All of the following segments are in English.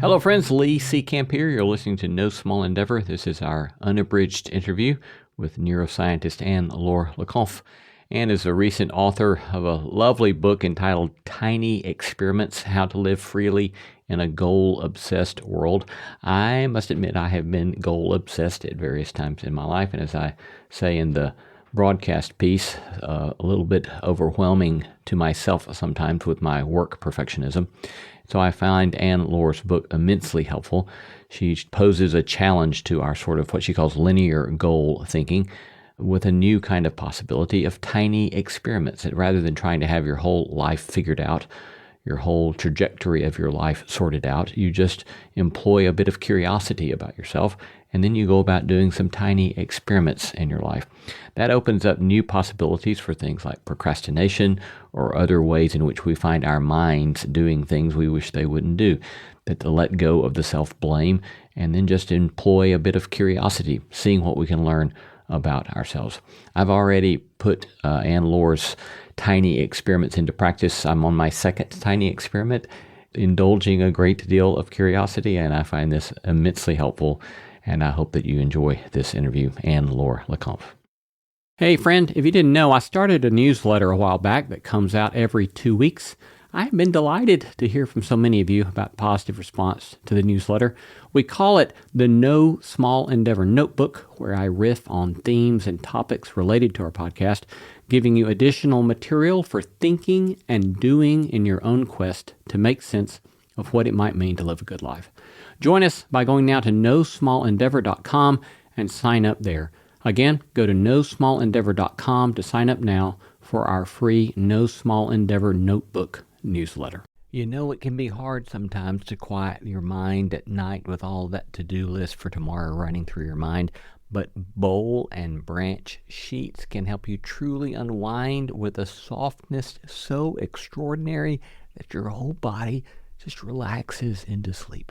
Hello, friends. Lee C. Camp here. You're listening to No Small Endeavor. This is our unabridged interview with neuroscientist Anne-Laure Le Cunff. Anne is a recent author of a lovely book entitled Tiny Experiments: How to Live Freely in a Goal-Obsessed World. I must admit I have been goal-obsessed at various times in my life, and as I say in the broadcast piece, a little bit overwhelming to myself sometimes with my work perfectionism. So I find Anne-Laure's book immensely helpful. She poses a challenge to our sort of what she calls linear goal thinking with a new kind of possibility of tiny experiments that rather than trying to have your whole life figured out, your whole trajectory of your life sorted out, you just employ a bit of curiosity about yourself, and then you go about doing some tiny experiments in your life. That opens up new possibilities for things like procrastination or other ways in which we find our minds doing things we wish they wouldn't do. That to let go of the self-blame and then just employ a bit of curiosity, seeing what we can learn about ourselves. I've already put Anne-Laure's tiny experiments into practice. I'm on my second tiny experiment, indulging a great deal of curiosity, and I find this immensely helpful, and I hope that you enjoy this interview. Anne-Laure Le Cunff. Hey friend, if you didn't know, I started a newsletter a while back that comes out every 2 weeks. I've been delighted to hear from so many of you about positive response to the newsletter. We call it the No Small Endeavor Notebook, where I riff on themes and topics related to our podcast, giving you additional material for thinking and doing in your own quest to make sense of what it might mean to live a good life. Join us by going now to nosmallendeavor.com and sign up there. Again, go to nosmallendeavor.com to sign up now for our free No Small Endeavor Notebook newsletter. You know, it can be hard sometimes to quiet your mind at night with all that to-do list for tomorrow running through your mind, but bowl and branch sheets can help you truly unwind with a softness so extraordinary that your whole body just relaxes into sleep.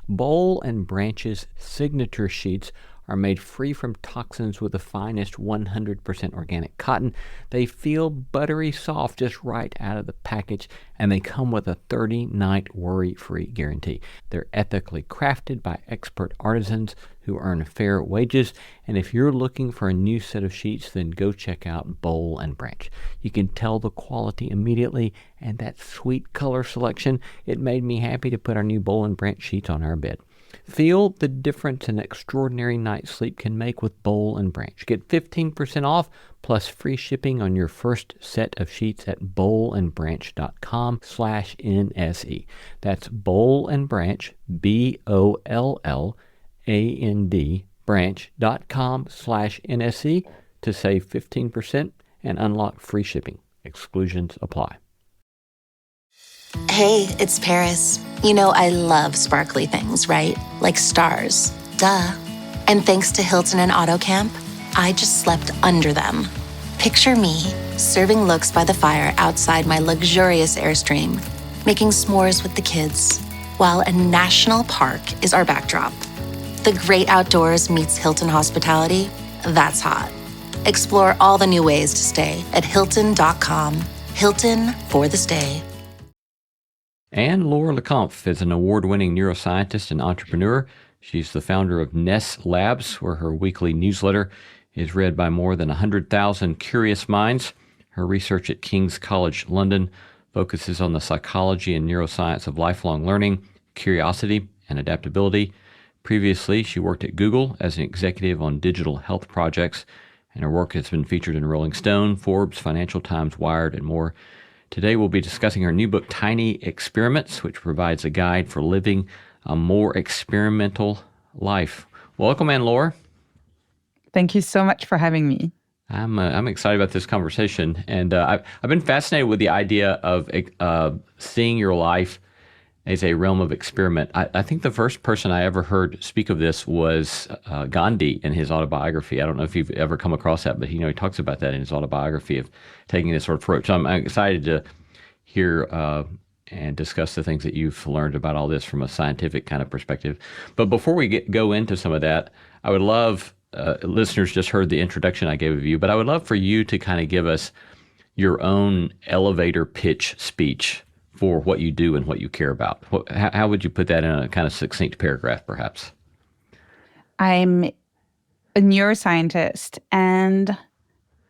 Bowl and Branch's signature sheets are made free from toxins with the finest 100% organic cotton. They feel buttery soft just right out of the package, and they come with a 30-night worry-free guarantee. They're ethically crafted by expert artisans who earn fair wages, and if you're looking for a new set of sheets, then go check out Bowl and Branch. You can tell the quality immediately, and that sweet color selection, it made me happy to put our new Bowl and Branch sheets on our bed. Feel the difference an extraordinary night's sleep can make with Bowl and Branch. Get 15% off plus free shipping on your first set of sheets at bowlandbranch.com/NSE. That's Bowl and Branch, BOLLAND, branch.com/NSE to save 15% and unlock free shipping. Exclusions apply. Hey, it's Paris. You know I love sparkly things, right? Like stars. Duh. And thanks to Hilton and AutoCamp, I just slept under them. Picture me, serving looks by the fire outside my luxurious Airstream, making s'mores with the kids, while a national park is our backdrop. The great outdoors meets Hilton hospitality. That's hot. Explore all the new ways to stay at Hilton.com. Hilton for the stay. Anne-Laure Le Cunff is an award-winning neuroscientist and entrepreneur. She's the founder of Ness Labs, where her weekly newsletter is read by more than 100,000 curious minds. Her research at King's College London focuses on the psychology and neuroscience of lifelong learning, curiosity, and adaptability. Previously, she worked at Google as an executive on digital health projects, and her work has been featured in Rolling Stone, Forbes, Financial Times, Wired, and more. Today we'll be discussing her new book, Tiny Experiments, which provides a guide for living a more experimental life. Welcome, Anne-Laure. Thank you so much for having me. I'm excited about this conversation, and I've been fascinated with the idea of seeing your life as a realm of experiment. I think the first person I ever heard speak of this was Gandhi in his autobiography. I don't know if you've ever come across that, but he talks about that in his autobiography of taking this sort of approach. So I'm excited to hear and discuss the things that you've learned about all this from a scientific kind of perspective. But before we go into some of that, I would love, listeners just heard the introduction I gave of you, but I would love for you to kind of give us your own elevator pitch speech for what you do and what you care about? How would you put that in a kind of succinct paragraph, perhaps? I'm a neuroscientist and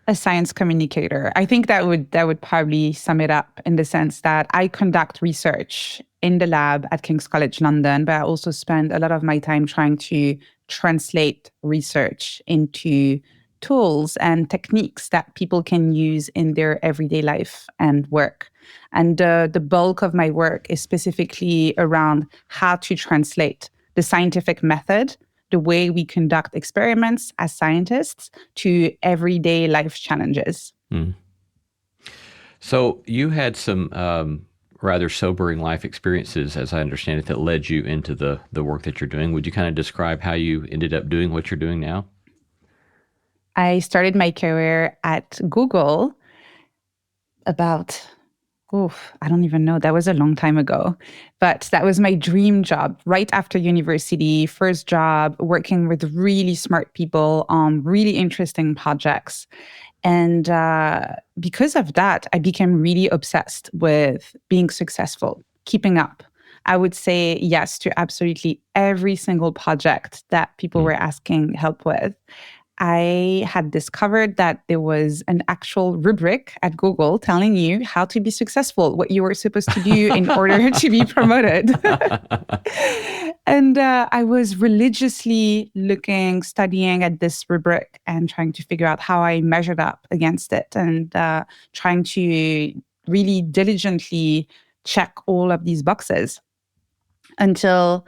a science communicator. I think that would probably sum it up in the sense that I conduct research in the lab at King's College London, but I also spend a lot of my time trying to translate research into tools and techniques that people can use in their everyday life and work. And the bulk of my work is specifically around how to translate the scientific method, the way we conduct experiments as scientists, to everyday life challenges. So you had some rather sobering life experiences, as I understand it, that led you into the work that you're doing. Would you kind of describe how you ended up doing what you're doing now? I started my career at Google about, I don't even know. That was a long time ago. But that was my dream job right after university, first job, working with really smart people on really interesting projects. And because of that, I became really obsessed with being successful, keeping up. I would say yes to absolutely every single project that people were asking help with. I had discovered that there was an actual rubric at Google telling you how to be successful, what you were supposed to do in order to be promoted. And I was religiously looking, studying at this rubric and trying to figure out how I measured up against it, and trying to really diligently check all of these boxes until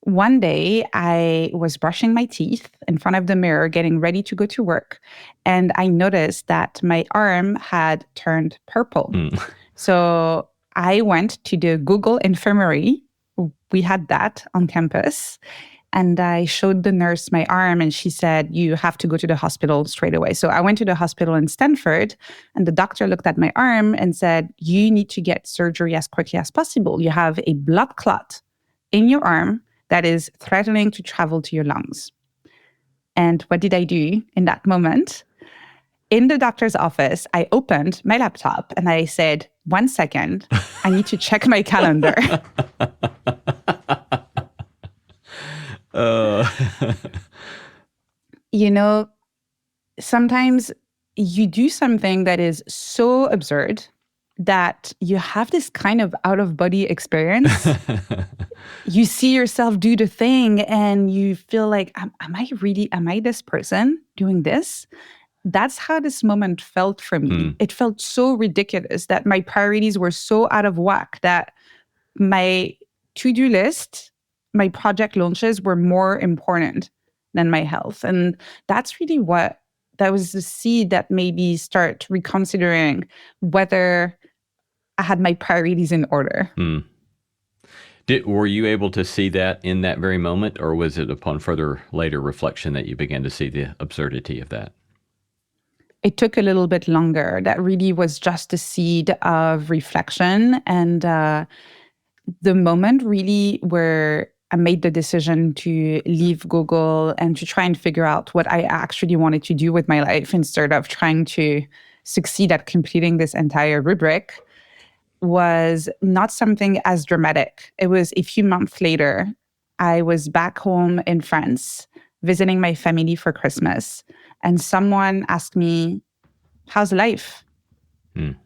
one day I was brushing my teeth in front of the mirror, getting ready to go to work. And I noticed that my arm had turned purple. So I went to the Google infirmary. We had that on campus. And I showed the nurse my arm, and she said, "You have to go to the hospital straight away." So I went to the hospital in Stanford, and the doctor looked at my arm and said, "You need to get surgery as quickly as possible. You have a blood clot in your arm that is threatening to travel to your lungs." And what did I do in that moment? In the doctor's office, I opened my laptop and I said, "1 second, I need to check my calendar." You know, sometimes you do something that is so absurd that you have this kind of out-of-body experience. You see yourself do the thing and you feel like, am I this person doing this? That's how this moment felt for me. It felt so ridiculous that my priorities were so out of whack that my to-do list, my project launches were more important than my health. And that was the seed that made me start reconsidering whether I had my priorities in order. Were you able to see that in that very moment, or was it upon further later reflection that you began to see the absurdity of that? It took a little bit longer. That really was just a seed of reflection. And the moment really where I made the decision to leave Google and to try and figure out what I actually wanted to do with my life instead of trying to succeed at completing this entire rubric was not something as dramatic. It was a few months later. I was back home in France visiting my family for Christmas, and someone asked me, "How's life?"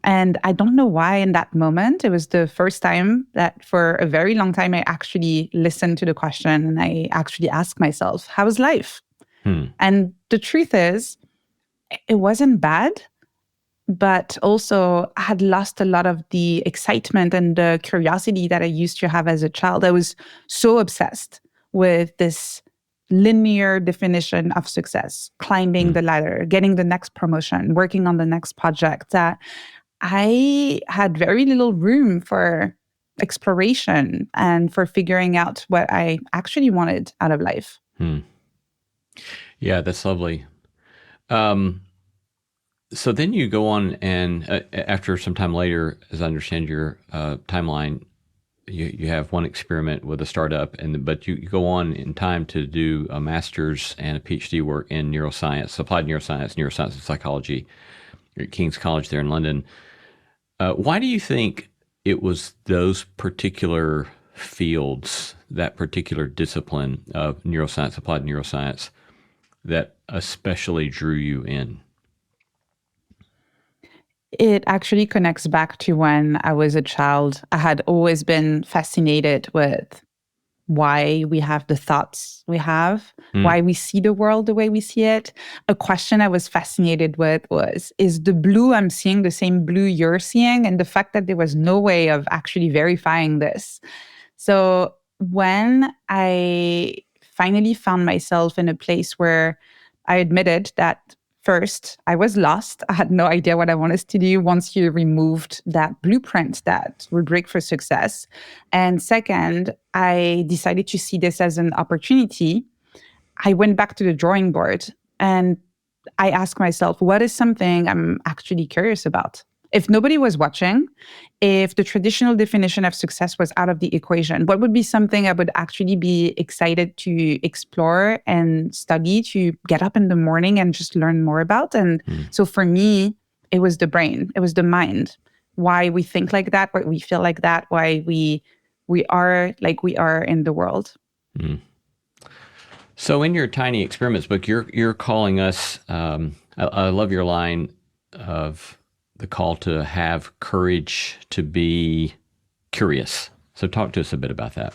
And I don't know why in that moment, it was the first time that for a very long time I actually listened to the question and I actually asked myself, how's life? And the truth is, it wasn't bad, but also I had lost a lot of the excitement and the curiosity that I used to have as a child. I was so obsessed with this linear definition of success, climbing the ladder, getting the next promotion, working on the next project, that I had very little room for exploration and for figuring out what I actually wanted out of life. Yeah, that's lovely. So then you go on and after some time later, as I understand your timeline, you have one experiment with a startup, but you go on in time to do a master's and a PhD work in neuroscience, applied neuroscience and psychology at King's College there in London. Why do you think it was those particular fields, that particular discipline of neuroscience, applied neuroscience, that especially drew you in? It actually connects back to when I was a child. I had always been fascinated with why we have the thoughts we have, why we see the world the way we see it. A question I was fascinated with was, is the blue I'm seeing the same blue you're seeing? And the fact that there was no way of actually verifying this. So when I finally found myself in a place where I admitted that first, I was lost. I had no idea what I wanted to do once you removed that blueprint, that rubric for success. And second, I decided to see this as an opportunity. I went back to the drawing board and I asked myself, what is something I'm actually curious about? If nobody was watching, if the traditional definition of success was out of the equation, what would be something I would actually be excited to explore and study, to get up in the morning and just learn more about? And so for me, it was the brain, it was the mind, why we think like that, why we feel like that, why we are like we are in the world. So in your Tiny Experiments book, you're calling us, I love your line of the call to have courage to be curious. So talk to us a bit about that.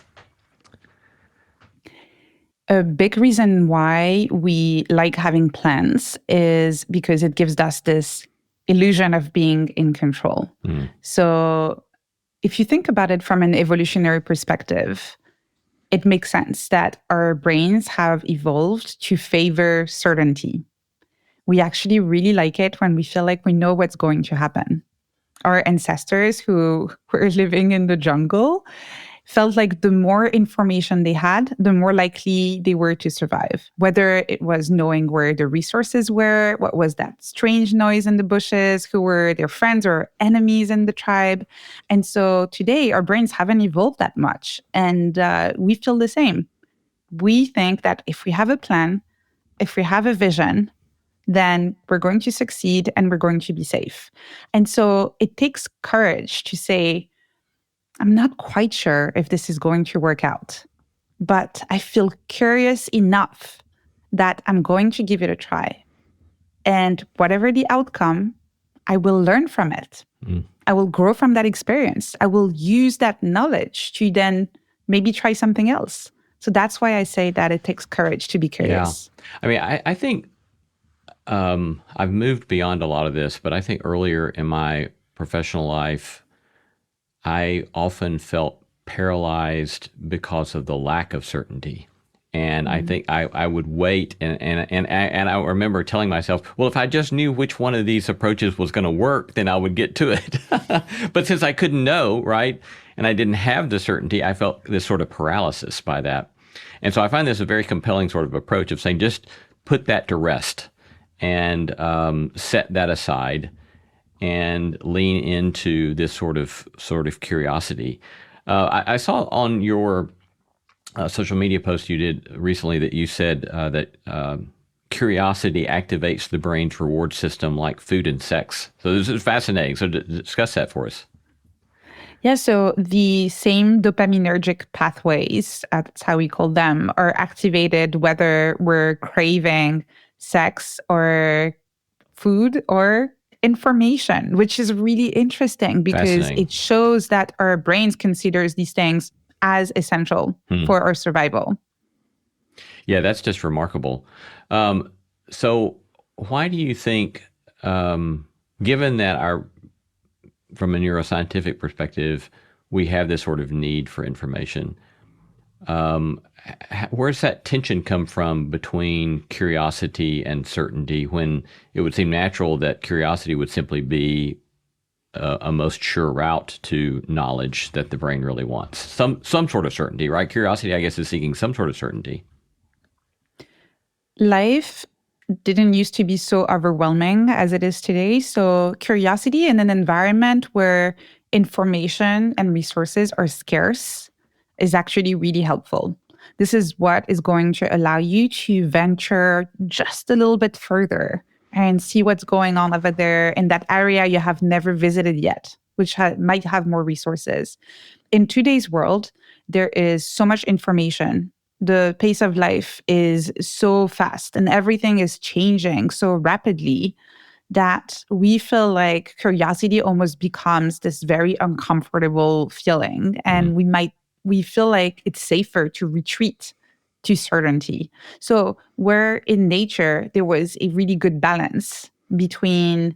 A big reason why we like having plans is because it gives us this illusion of being in control. So if you think about it from an evolutionary perspective, it makes sense that our brains have evolved to favor certainty. We actually really like it when we feel like we know what's going to happen. Our ancestors who were living in the jungle felt like the more information they had, the more likely they were to survive. Whether it was knowing where the resources were, what was that strange noise in the bushes, who were their friends or enemies in the tribe. And so today, our brains haven't evolved that much. And we feel the same. We think that if we have a plan, if we have a vision, then we're going to succeed and we're going to be safe. And so it takes courage to say, I'm not quite sure if this is going to work out, but I feel curious enough that I'm going to give it a try. And whatever the outcome, I will learn from it. I will grow from that experience. I will use that knowledge to then maybe try something else. So that's why I say that it takes courage to be curious. Yeah. I mean, I think I've moved beyond a lot of this, but I think earlier in my professional life, I often felt paralyzed because of the lack of certainty. And I think I would wait and I remember telling myself, well, if I just knew which one of these approaches was going to work, then I would get to it. But since I couldn't know, right, and I didn't have the certainty, I felt this sort of paralysis by that. And so I find this a very compelling sort of approach of saying, just put that to rest and set that aside and lean into this sort of curiosity. I saw on your social media post you did recently that you said that curiosity activates the brain's reward system like food and sex. So this is fascinating. So discuss that for us. Yeah, so the same dopaminergic pathways, that's how we call them, are activated whether we're craving sex or food or information, which is really interesting because it shows that our brains considers these things as essential for our survival. Yeah, that's just remarkable. So why do you think, given that from a neuroscientific perspective, we have this sort of need for information, where does that tension come from between curiosity and certainty, when it would seem natural that curiosity would simply be a most sure route to knowledge that the brain really wants? Some sort of certainty, right? Curiosity, I guess, is seeking some sort of certainty. Life didn't used to be so overwhelming as it is today. So curiosity in an environment where information and resources are scarce is actually really helpful. This is what is going to allow you to venture just a little bit further and see what's going on over there in that area you have never visited yet, which might have more resources. In today's world, there is so much information. The pace of life is so fast and everything is changing so rapidly that we feel like curiosity almost becomes this very uncomfortable feeling. And we feel like it's safer to retreat to certainty. So where in nature, there was a really good balance between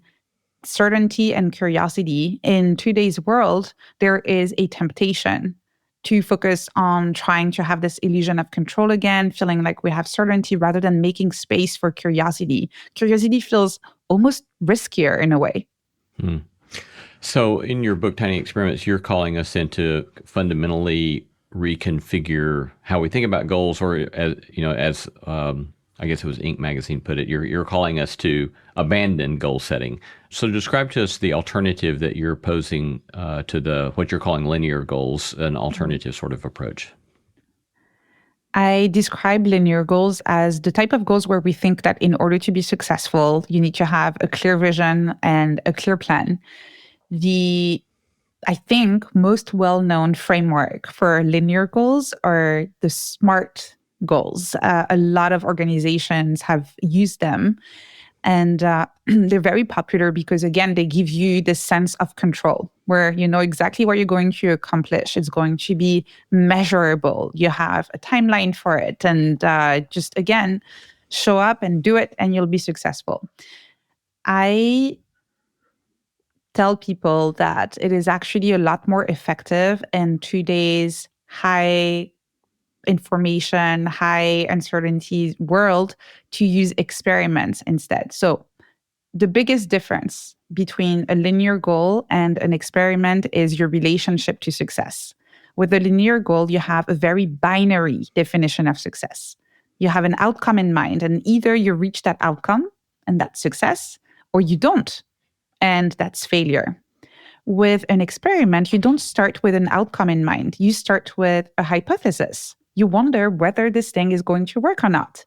certainty and curiosity, in today's world, there is a temptation to focus on trying to have this illusion of control again, feeling like we have certainty rather than making space for curiosity. Curiosity feels almost riskier in a way. Hmm. So in your book, Tiny Experiments, you're calling us into fundamentally reconfigure how we think about goals, or as I guess it was Inc. magazine put it, you're calling us to abandon goal setting. So describe to us the alternative that you're posing to what you're calling linear goals, an alternative sort of approach. I describe linear goals as the type of goals where we think that in order to be successful, you need to have a clear vision and a clear plan. I think, most well-known framework for linear goals are the SMART goals. A lot of organizations have used them, and they're very popular because, again, they give you this sense of control where you know exactly what you're going to accomplish. It's going to be measurable. You have a timeline for it, and just, again, show up and do it, and you'll be successful. I tell people that it is actually a lot more effective in today's high information, high uncertainty world to use experiments instead. So the biggest difference between a linear goal and an experiment is your relationship to success. With a linear goal, you have a very binary definition of success. You have an outcome in mind, and either you reach that outcome, and that's success, or you don't, and that's failure. With an experiment, you don't start with an outcome in mind. You start with a hypothesis. You wonder whether this thing is going to work or not.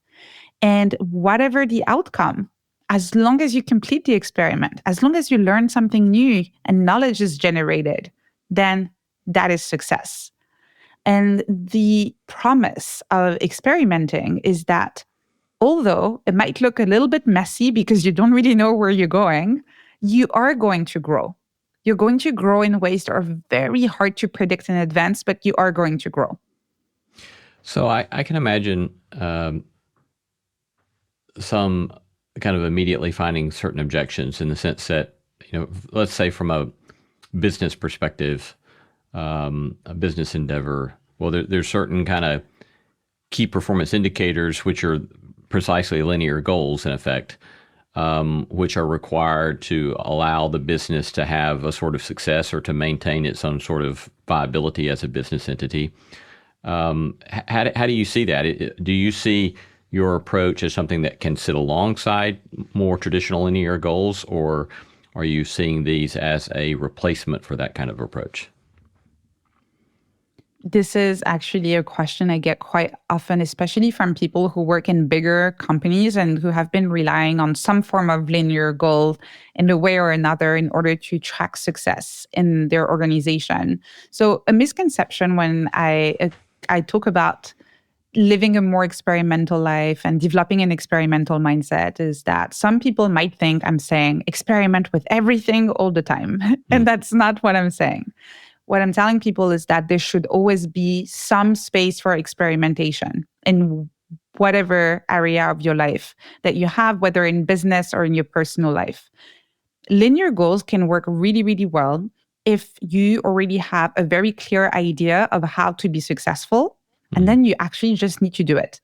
And whatever the outcome, as long as you complete the experiment, as long as you learn something new and knowledge is generated, then that is success. And the promise of experimenting is that although it might look a little bit messy because you don't really know where you're going, you are going to grow. You're going to grow in ways that are very hard to predict in advance, but you are going to grow. So I can imagine some kind of immediately finding certain objections in the sense that, let's say from a business perspective, a business endeavor, well, there's certain kind of key performance indicators, which are precisely linear goals in effect, which are required to allow the business to have a sort of success or to maintain its own sort of viability as a business entity. How do you see that? Do you see your approach as something that can sit alongside more traditional linear goals, or are you seeing these as a replacement for that kind of approach? This is actually a question I get quite often, especially from people who work in bigger companies and who have been relying on some form of linear goal in a way or another in order to track success in their organization. So a misconception when I talk about living a more experimental life and developing an experimental mindset is that some people might think I'm saying experiment with everything all the time. And that's not what I'm saying. What I'm telling people is that there should always be some space for experimentation in whatever area of your life that you have, whether in business or in your personal life. Linear goals can work really, really well if you already have a very clear idea of how to be successful, and then you actually just need to do it.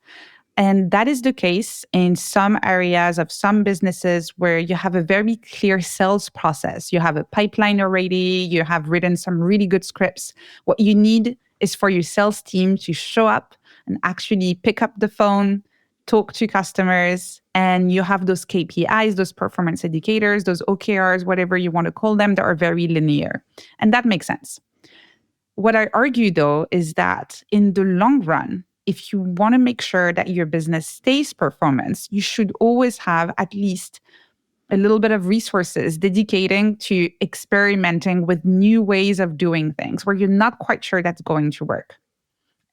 And that is the case in some areas of some businesses where you have a very clear sales process. You have a pipeline already. You have written some really good scripts. What you need is for your sales team to show up and actually pick up the phone, talk to customers, and you have those KPIs, those performance indicators, those OKRs, whatever you want to call them, that are very linear. And that makes sense. What I argue, though, is that in the long run, if you want to make sure that your business stays performance, you should always have at least a little bit of resources dedicating to experimenting with new ways of doing things where you're not quite sure that's going to work.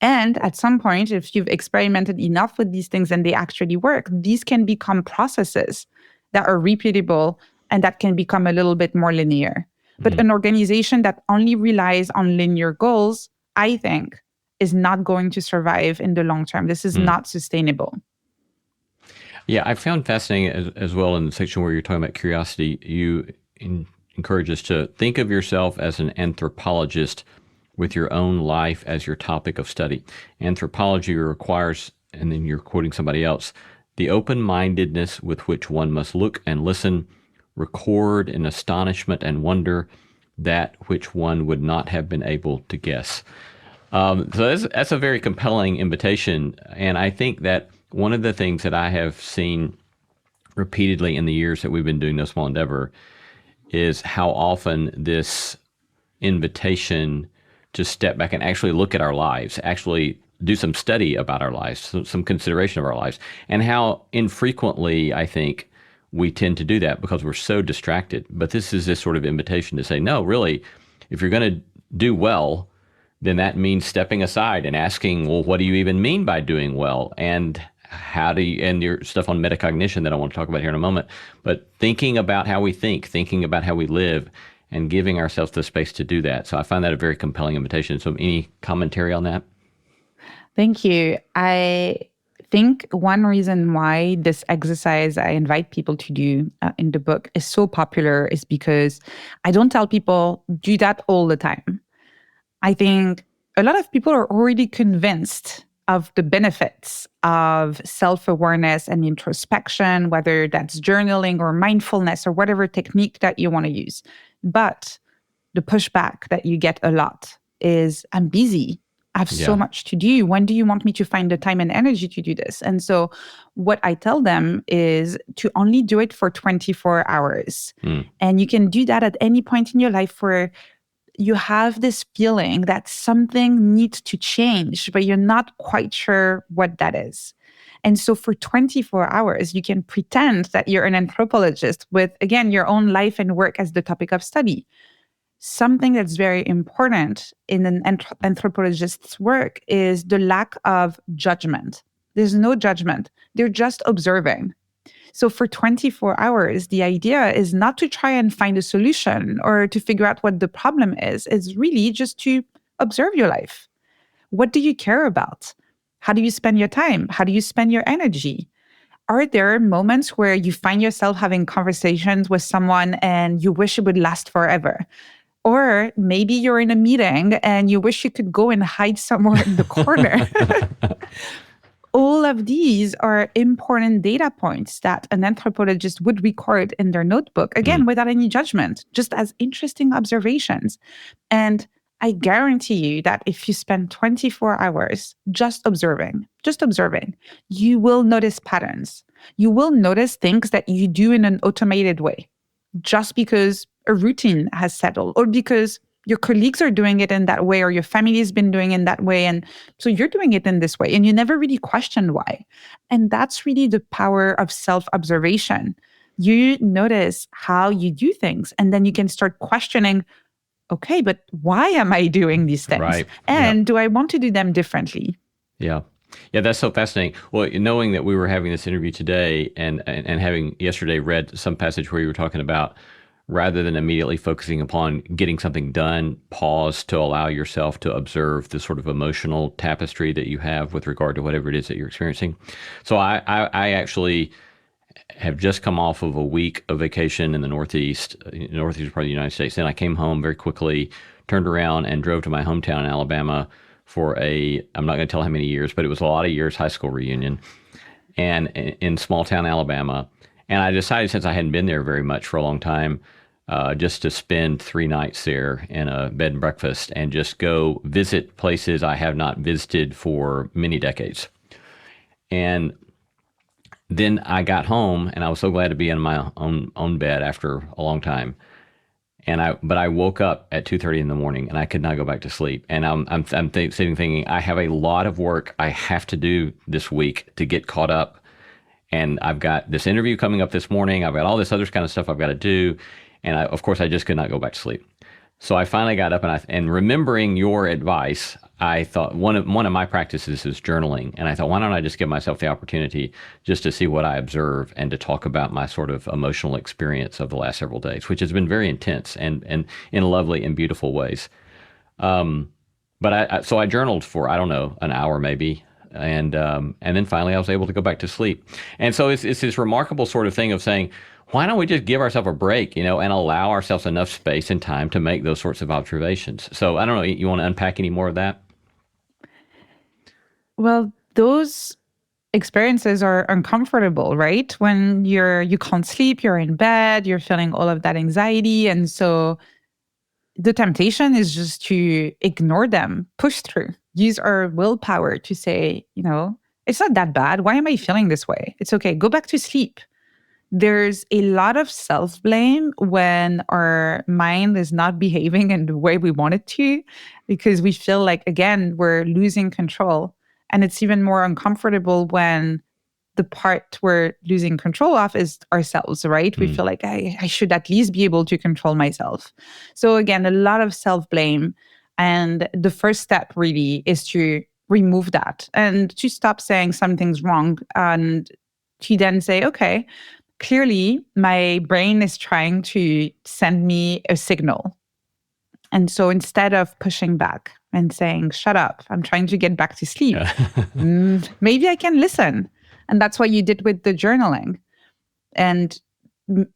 And at some point, if you've experimented enough with these things and they actually work, these can become processes that are repeatable and that can become a little bit more linear. But an organization that only relies on linear goals, I think, is not going to survive in the long term. This is not sustainable. Yeah, I found fascinating as well in the section where you're talking about curiosity, you encourage us to think of yourself as an anthropologist with your own life as your topic of study. Anthropology requires, and then you're quoting somebody else, the open-mindedness with which one must look and listen, record in astonishment and wonder that which one would not have been able to guess. So that's a very compelling invitation. And I think that one of the things that I have seen repeatedly in the years that we've been doing No Small Endeavor is how often this invitation to step back and actually look at our lives, actually do some study about our lives, some consideration of our lives, and how infrequently I think we tend to do that because we're so distracted. But this is this sort of invitation to say, no, really, if you're going to do well, then that means stepping aside and asking, well, what do you even mean by doing well? And how do you, and your stuff on metacognition that I want to talk about here in a moment, but thinking about how we think, thinking about how we live, and giving ourselves the space to do that. So I find that a very compelling invitation. So any commentary on that? Thank you. I think one reason why this exercise I invite people to do in the book is so popular is because I don't tell people do that all the time. I think a lot of people are already convinced of the benefits of self-awareness and introspection, whether that's journaling or mindfulness or whatever technique that you want to use. But the pushback that you get a lot is, I'm busy. I have so much to do. When do you want me to find the time and energy to do this? And so what I tell them is to only do it for 24 hours. And you can do that at any point in your life where you have this feeling that something needs to change, but you're not quite sure what that is. And so for 24 hours, you can pretend that you're an anthropologist with, again, your own life and work as the topic of study. Something that's very important in an anthropologist's work is the lack of judgment. There's no judgment. They're just observing. So for 24 hours, the idea is not to try and find a solution or to figure out what the problem is. It's really just to observe your life. What do you care about? How do you spend your time? How do you spend your energy? Are there moments where you find yourself having conversations with someone and you wish it would last forever? Or maybe you're in a meeting and you wish you could go and hide somewhere in the corner. All of these are important data points that an anthropologist would record in their notebook, again, without any judgment, just as interesting observations. And I guarantee you that if you spend 24 hours just observing, you will notice patterns. You will notice things that you do in an automated way, just because a routine has settled or because your colleagues are doing it in that way or your family has been doing it in that way. And so you're doing it in this way and you never really questioned why. And that's really the power of self-observation. You notice how you do things and then you can start questioning, okay, but why am I doing these things? Right. And do I want to do them differently? Yeah. Yeah, that's so fascinating. Well, knowing that we were having this interview today and having yesterday read some passage where you were talking about rather than immediately focusing upon getting something done, pause to allow yourself to observe the sort of emotional tapestry that you have with regard to whatever it is that you're experiencing. So I actually have just come off of a week of vacation in the Northeast part of the United States. And I came home very quickly, turned around and drove to my hometown in Alabama for I'm not going to tell how many years, but it was a lot of years, high school reunion and in small town Alabama. And I decided, since I hadn't been there very much for a long time, just to spend 3 nights there in a bed and breakfast and just go visit places I have not visited for many decades. And then I got home and I was so glad to be in my own bed after a long time. But I woke up at 2:30 in the morning and I could not go back to sleep. And I'm sitting thinking, I have a lot of work I have to do this week to get caught up and I've got this interview coming up this morning. I've got all this other kind of stuff I've got to do. And of course, I just could not go back to sleep. So I finally got up, and remembering your advice, I thought one of my practices is journaling. And I thought, why don't I just give myself the opportunity just to see what I observe and to talk about my sort of emotional experience of the last several days, which has been very intense and in lovely and beautiful ways. But so I journaled for, I don't know, an hour maybe. And then finally I was able to go back to sleep. And so it's this remarkable sort of thing of saying, why don't we just give ourselves a break, and allow ourselves enough space and time to make those sorts of observations? So I don't know, you want to unpack any more of that? Well, those experiences are uncomfortable, right? When you can't sleep, you're in bed, you're feeling all of that anxiety. And so the temptation is just to ignore them, push through, use our willpower to say, it's not that bad. Why am I feeling this way? It's okay. Go back to sleep. There's a lot of self-blame when our mind is not behaving in the way we want it to, because we feel like, again, we're losing control. And it's even more uncomfortable when the part we're losing control of is ourselves, right? We feel like I should at least be able to control myself. So again, a lot of self-blame. And the first step really is to remove that and to stop saying something's wrong, and to then say, okay, clearly my brain is trying to send me a signal. And so instead of pushing back and saying, shut up, I'm trying to get back to sleep, maybe I can listen. And that's what you did with the journaling. And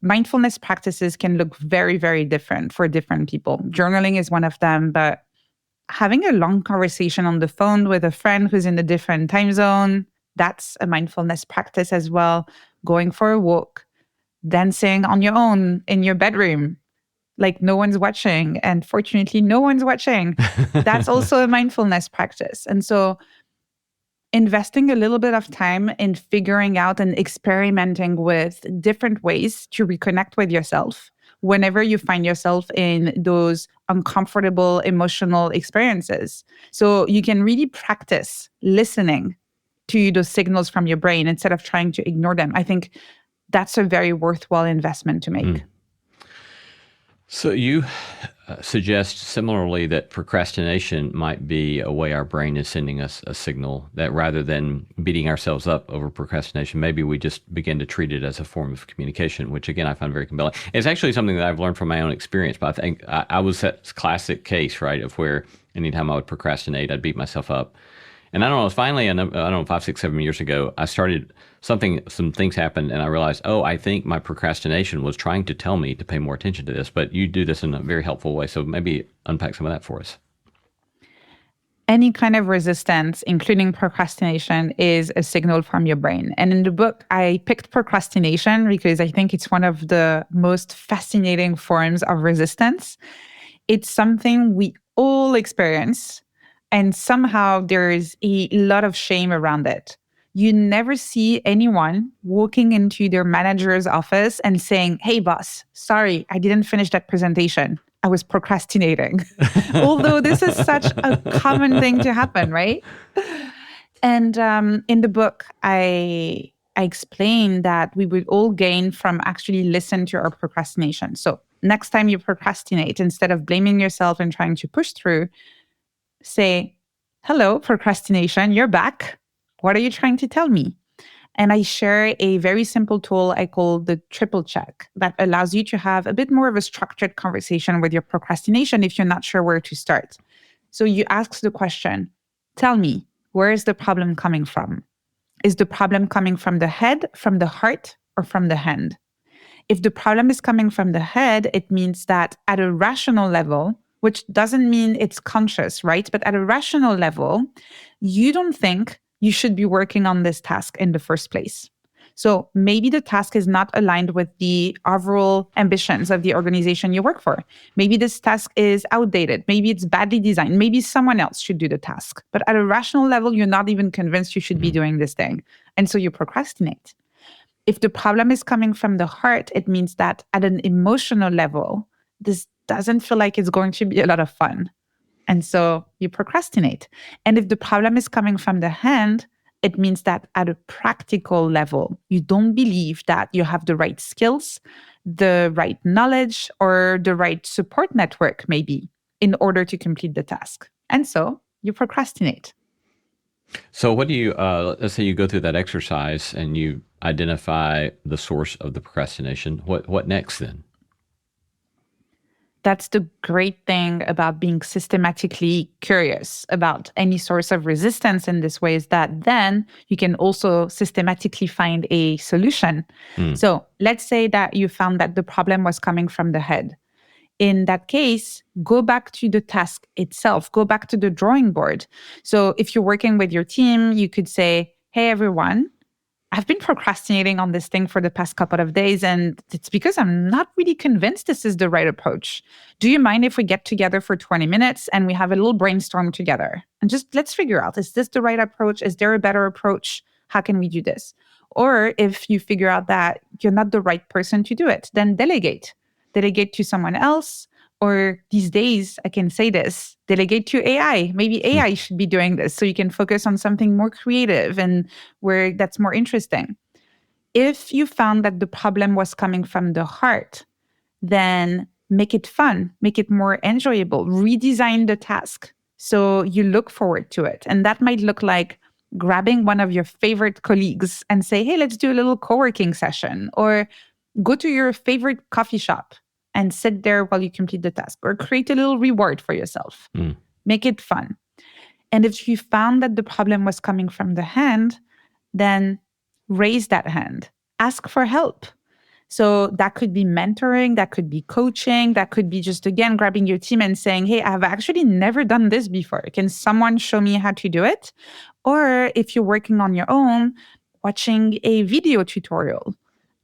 mindfulness practices can look very, very different for different people. Journaling is one of them, but having a long conversation on the phone with a friend who's in a different time zone, that's a mindfulness practice as well. Going for a walk, dancing on your own in your bedroom, like no one's watching. And fortunately, no one's watching. That's also a mindfulness practice. And so investing a little bit of time in figuring out and experimenting with different ways to reconnect with yourself whenever you find yourself in those uncomfortable emotional experiences. So you can really practice listening to those signals from your brain instead of trying to ignore them. I think that's a very worthwhile investment to make. So you suggest similarly that procrastination might be a way our brain is sending us a signal, that rather than beating ourselves up over procrastination, maybe we just begin to treat it as a form of communication, which again, I find very compelling. It's actually something that I've learned from my own experience, but I think I was that classic case, right, of where anytime I would procrastinate, I'd beat myself up. And I don't know, finally, I don't know, 5, 6, 7 years ago, I started some things happened, and I realized, I think my procrastination was trying to tell me to pay more attention to this, but you do this in a very helpful way. So maybe unpack some of that for us. Any kind of resistance, including procrastination, is a signal from your brain. And in the book, I picked procrastination because I think it's one of the most fascinating forms of resistance. It's something we all experience. And somehow there is a lot of shame around it. You never see anyone walking into their manager's office and saying, hey, boss, sorry, I didn't finish that presentation. I was procrastinating. Although this is such a common thing to happen, right? And in the book, I explain that we would all gain from actually listen to our procrastination. So next time you procrastinate, instead of blaming yourself and trying to push through, say, hello, procrastination, you're back. What are you trying to tell me? And I share a very simple tool I call the triple check that allows you to have a bit more of a structured conversation with your procrastination if you're not sure where to start. So you ask the question, tell me, where is the problem coming from? Is the problem coming from the head, from the heart, or from the hand? If the problem is coming from the head, it means that at a rational level, which doesn't mean it's conscious, right? But at a rational level, you don't think you should be working on this task in the first place. So maybe the task is not aligned with the overall ambitions of the organization you work for. Maybe this task is outdated. Maybe it's badly designed. Maybe someone else should do the task. But at a rational level, you're not even convinced you should be doing this thing. And so you procrastinate. If the problem is coming from the heart, it means that at an emotional level, this doesn't feel like it's going to be a lot of fun. And so you procrastinate. And if the problem is coming from the hand, it means that at a practical level, you don't believe that you have the right skills, the right knowledge, or the right support network, maybe, in order to complete the task. And so you procrastinate. So what do you, let's say you go through that exercise and you identify the source of the procrastination. What next then? That's the great thing about being systematically curious about any source of resistance in this way, is that then you can also systematically find a solution. So let's say that you found that the problem was coming from the head. In that case, go back to the task itself, go back to the drawing board. So if you're working with your team, you could say, hey, everyone, I've been procrastinating on this thing for the past couple of days, and it's because I'm not really convinced this is the right approach. Do you mind if we get together for 20 minutes and we have a little brainstorm together? And just let's figure out, is this the right approach? Is there a better approach? How can we do this? Or if you figure out that you're not the right person to do it, then delegate. Delegate to someone else. Or these days, I can say this, delegate to AI. Maybe AI should be doing this so you can focus on something more creative and where that's more interesting. If you found that the problem was coming from the heart, then make it fun, make it more enjoyable, redesign the task so you look forward to it. And that might look like grabbing one of your favorite colleagues and say, hey, let's do a little co-working session, or go to your favorite coffee shop and sit there while you complete the task, or create a little reward for yourself. Make it fun. And if you found that the problem was coming from the hand, then raise that hand. Ask for help. So that could be mentoring, that could be coaching, that could be just, again, grabbing your team and saying, hey, I've actually never done this before. Can someone show me how to do it? Or if you're working on your own, watching a video tutorial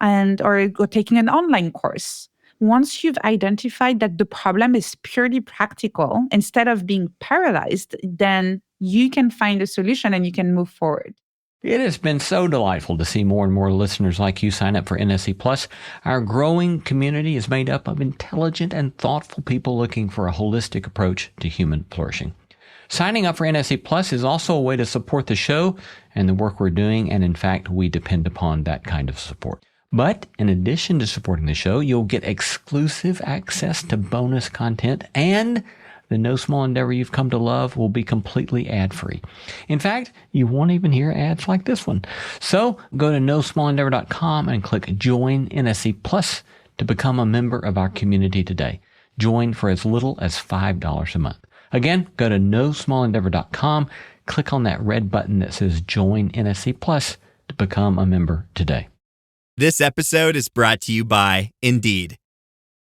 or taking an online course. Once you've identified that the problem is purely practical, instead of being paralyzed, then you can find a solution and you can move forward. It has been so delightful to see more and more listeners like you sign up for NSC Plus. Our growing community is made up of intelligent and thoughtful people looking for a holistic approach to human flourishing. Signing up for NSC Plus is also a way to support the show and the work we're doing, and in fact, we depend upon that kind of support. But in addition to supporting the show, you'll get exclusive access to bonus content, and the No Small Endeavor you've come to love will be completely ad-free. In fact, you won't even hear ads like this one. So go to nosmallendeavor.com and click Join NSC Plus to become a member of our community today. Join for as little as $5 a month. Again, go to nosmallendeavor.com, click on that red button that says Join NSC Plus to become a member today. This episode is brought to you by Indeed.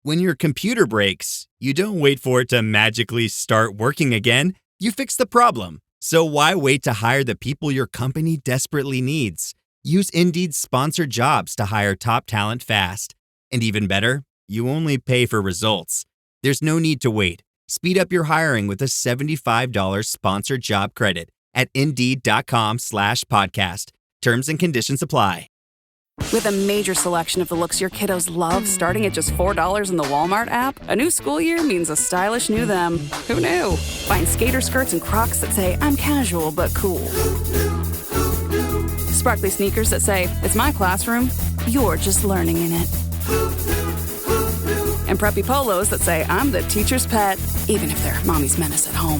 When your computer breaks, you don't wait for it to magically start working again. You fix the problem. So why wait to hire the people your company desperately needs? Use Indeed's sponsored jobs to hire top talent fast. And even better, you only pay for results. There's no need to wait. Speed up your hiring with a $75 sponsored job credit at Indeed.com/podcast. Terms and conditions apply. With a major selection of the looks your kiddos love starting at just $4 in the Walmart app, a new school year means a stylish new them. Who knew? Find skater skirts and Crocs that say, I'm casual but cool. Sparkly sneakers that say, it's my classroom, you're just learning in it. And preppy polos that say, I'm the teacher's pet, even if they're mommy's menace at home.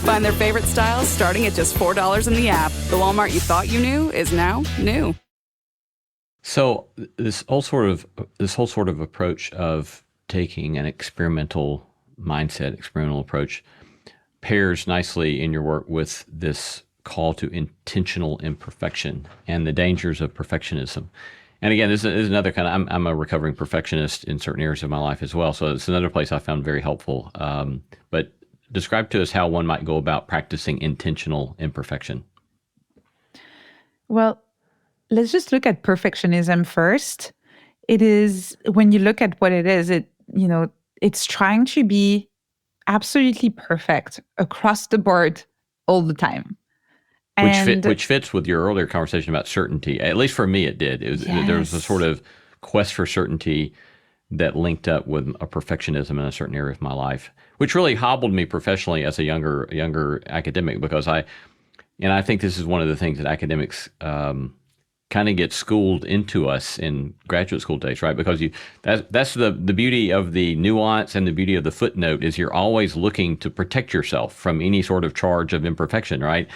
Find their favorite styles starting at just $4 in the app. The Walmart you thought you knew is now new. So this whole sort of approach of taking an experimental mindset, experimental approach, pairs nicely in your work with this call to intentional imperfection and the dangers of perfectionism. And again, this is another kind of, I'm a recovering perfectionist in certain areas of my life as well. So it's another place I found very helpful. But describe to us how one might go about practicing intentional imperfection. Well, let's just look at perfectionism first. It is, when you look at what it is, it's trying to be absolutely perfect across the board all the time. Which fits with your earlier conversation about certainty. At least for me, it did. There was a sort of quest for certainty that linked up with a perfectionism in a certain area of my life, which really hobbled me professionally as a younger academic, because And I think this is one of the things that academics kind of get schooled into us in graduate school days, right? Because that's the beauty of the nuance and the beauty of the footnote is you're always looking to protect yourself from any sort of charge of imperfection, right?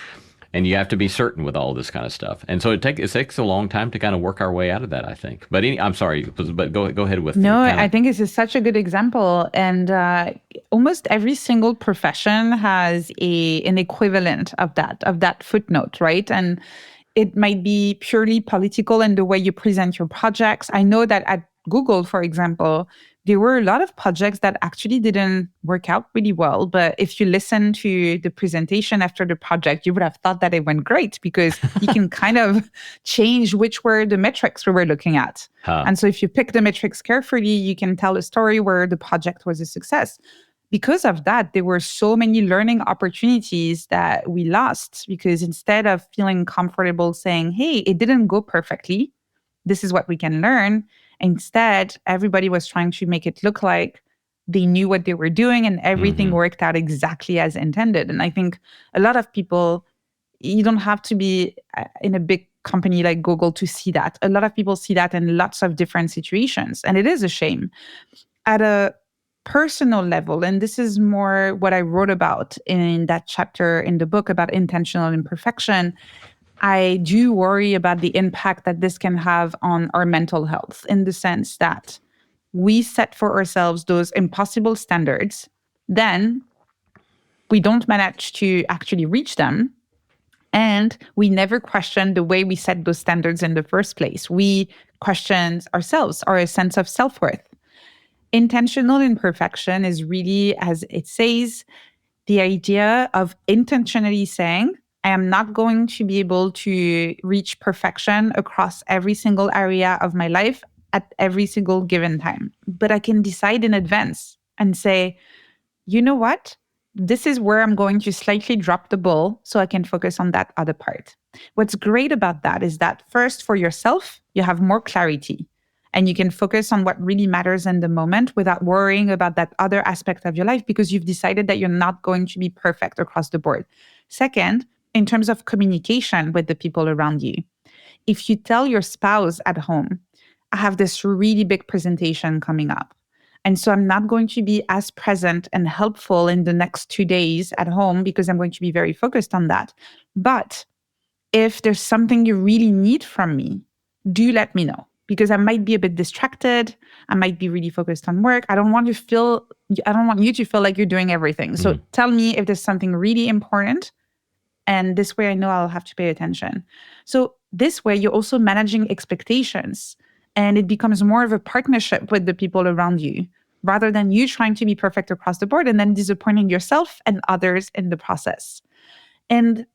And you have to be certain with all this kind of stuff. And so it takes a long time to kind of work our way out of that, I think. But I'm sorry, but go ahead with No, I think this is such a good example. And almost every single profession has an equivalent of that footnote, right? And it might be purely political in the way you present your projects. I know that at Google, for example, there were a lot of projects that actually didn't work out really well. But if you listen to the presentation after the project, you would have thought that it went great because you can kind of change which were the metrics we were looking at. And so if you pick the metrics carefully, you can tell a story where the project was a success. Because of that, there were so many learning opportunities that we lost because instead of feeling comfortable saying, hey, it didn't go perfectly, this is what we can learn. Instead, everybody was trying to make it look like they knew what they were doing and everything worked out exactly as intended. And I think a lot of people, you don't have to be in a big company like Google to see that. A lot of people see that in lots of different situations. And it is a shame. At a personal level, and this is more what I wrote about in that chapter in the book about intentional imperfection, I do worry about the impact that this can have on our mental health in the sense that we set for ourselves those impossible standards, then we don't manage to actually reach them, and we never question the way we set those standards in the first place. We question ourselves, our sense of self-worth. Intentional imperfection is really, as it says, the idea of intentionally saying, I am not going to be able to reach perfection across every single area of my life at every single given time. But I can decide in advance and say, you know what? This is where I'm going to slightly drop the ball so I can focus on that other part. What's great about that is that first, for yourself, you have more clarity and you can focus on what really matters in the moment without worrying about that other aspect of your life because you've decided that you're not going to be perfect across the board. Second, in terms of communication with the people around you, if you tell your spouse at home, I have this really big presentation coming up, and so I'm not going to be as present and helpful in the next 2 days at home because I'm going to be very focused on that. But if there's something you really need from me, do let me know because I might be a bit distracted. I might be really focused on work. I don't want you to feel like you're doing everything. So tell me if there's something really important. And this way I know I'll have to pay attention. So this way you're also managing expectations and it becomes more of a partnership with the people around you rather than you trying to be perfect across the board and then disappointing yourself and others in the process. And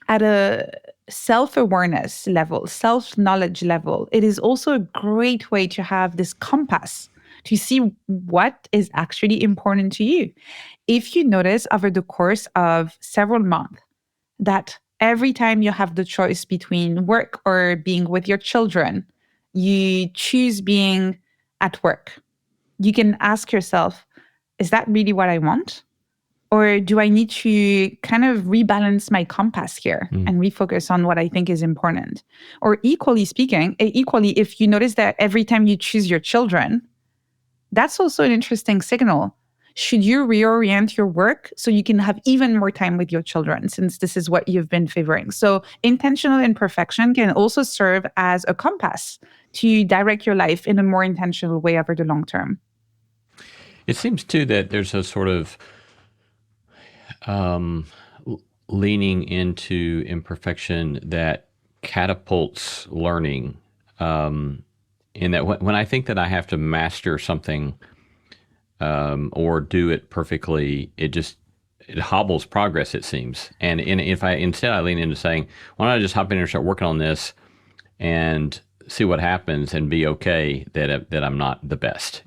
at a self-awareness level, self-knowledge level, it is also a great way to have this compass to see what is actually important to you. If you notice over the course of several months, that every time you have the choice between work or being with your children, you choose being at work. You can ask yourself, is that really what I want? Or do I need to kind of rebalance my compass here and refocus on what I think is important? Or equally, if you notice that every time you choose your children, that's also an interesting signal. Should you reorient your work so you can have even more time with your children, since this is what you've been favoring? So intentional imperfection can also serve as a compass to direct your life in a more intentional way over the long term. It seems, too, that there's a sort of leaning into imperfection that catapults learning, in that when I think that I have to master something or do it perfectly, it hobbles progress, it seems. And if I lean into saying, why don't I just hop in and start working on this and see what happens and be okay that I'm not the best,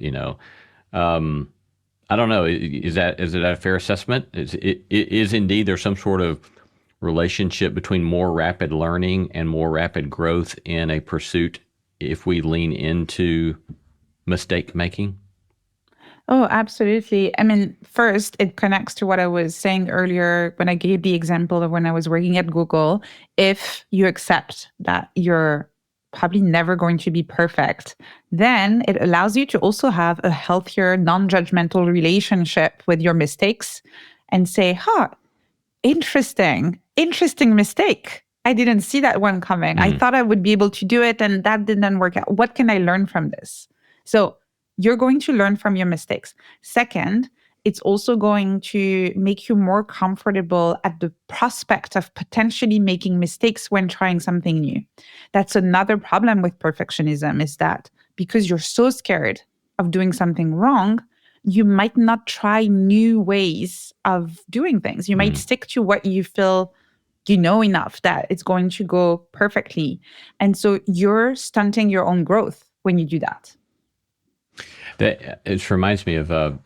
I don't know. Is that a fair assessment? Is indeed there some sort of relationship between more rapid learning and more rapid growth in a pursuit if we lean into mistake making? Oh, absolutely. I mean, first, it connects to what I was saying earlier when I gave the example of when I was working at Google. If you accept that you're probably never going to be perfect, then it allows you to also have a healthier, non-judgmental relationship with your mistakes and say, huh, interesting mistake. I didn't see that one coming. I thought I would be able to do it and that didn't work out. What can I learn from this? So you're going to learn from your mistakes. Second, it's also going to make you more comfortable at the prospect of potentially making mistakes when trying something new. That's another problem with perfectionism, is that because you're so scared of doing something wrong, you might not try new ways of doing things. You might stick to what you feel you know enough that it's going to go perfectly. And so you're stunting your own growth when you do that. That it reminds me of a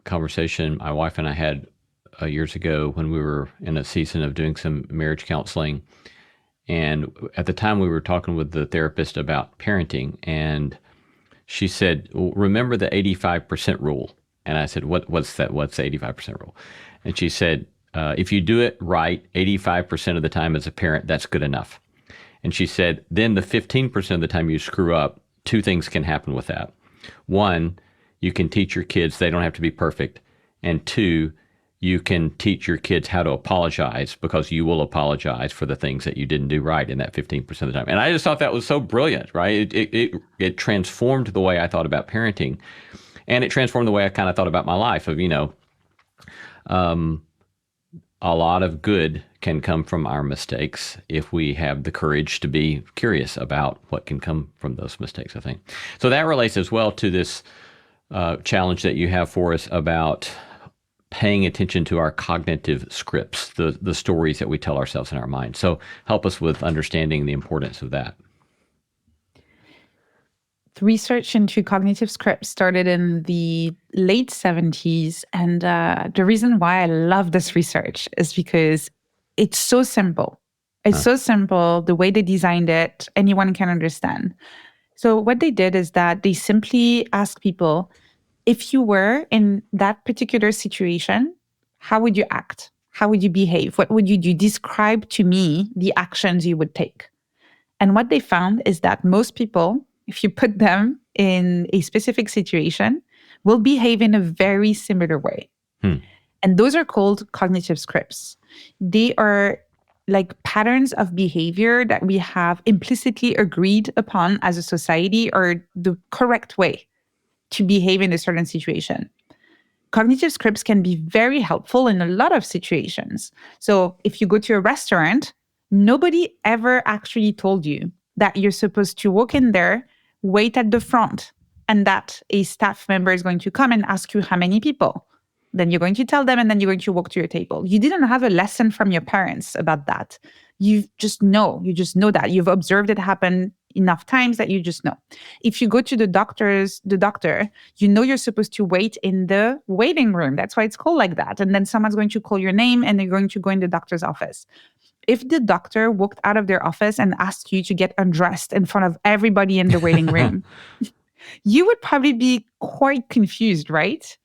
conversation my wife and I had years ago when we were in a season of doing some marriage counseling. And at the time we were talking with the therapist about parenting, and she said, well, remember the 85% rule. And I said, what's that? What's the 85% rule? And she said, if you do it right 85% of the time as a parent, that's good enough. And she said, then the 15% of the time you screw up, two things can happen with that. One, you can teach your kids they don't have to be perfect. And two, you can teach your kids how to apologize, because you will apologize for the things that you didn't do right in that 15% of the time. And I just thought that was so brilliant, right? It transformed the way I thought about parenting, and it transformed the way I kind of thought about my life of, a lot of good can come from our mistakes if we have the courage to be curious about what can come from those mistakes, I think. So that relates as well to this challenge that you have for us about paying attention to our cognitive scripts, the stories that we tell ourselves in our mind. So help us with understanding the importance of that. The research into cognitive scripts started in the late 70s. And the reason why I love this research is because it's so simple. It's so simple. The way they designed it, anyone can understand. So what they did is that they simply asked people, if you were in that particular situation, how would you act? How would you behave? What would you do? Describe to me the actions you would take. And what they found is that most people, if you put them in a specific situation, will behave in a very similar way. And those are called cognitive scripts. They are like patterns of behavior that we have implicitly agreed upon as a society are the correct way to behave in a certain situation. Cognitive scripts can be very helpful in a lot of situations. So if you go to a restaurant, nobody ever actually told you that you're supposed to walk in there, wait at the front, and that a staff member is going to come and ask you how many people. Then you're going to tell them, and then you're going to walk to your table. You didn't have a lesson from your parents about that. You just know that. You've observed it happen enough times that you just know. If you go to the doctor, you're supposed to wait in the waiting room. That's why it's called like that. And then someone's going to call your name and you're going to go in the doctor's office. If the doctor walked out of their office and asked you to get undressed in front of everybody in the waiting room, you would probably be quite confused, right?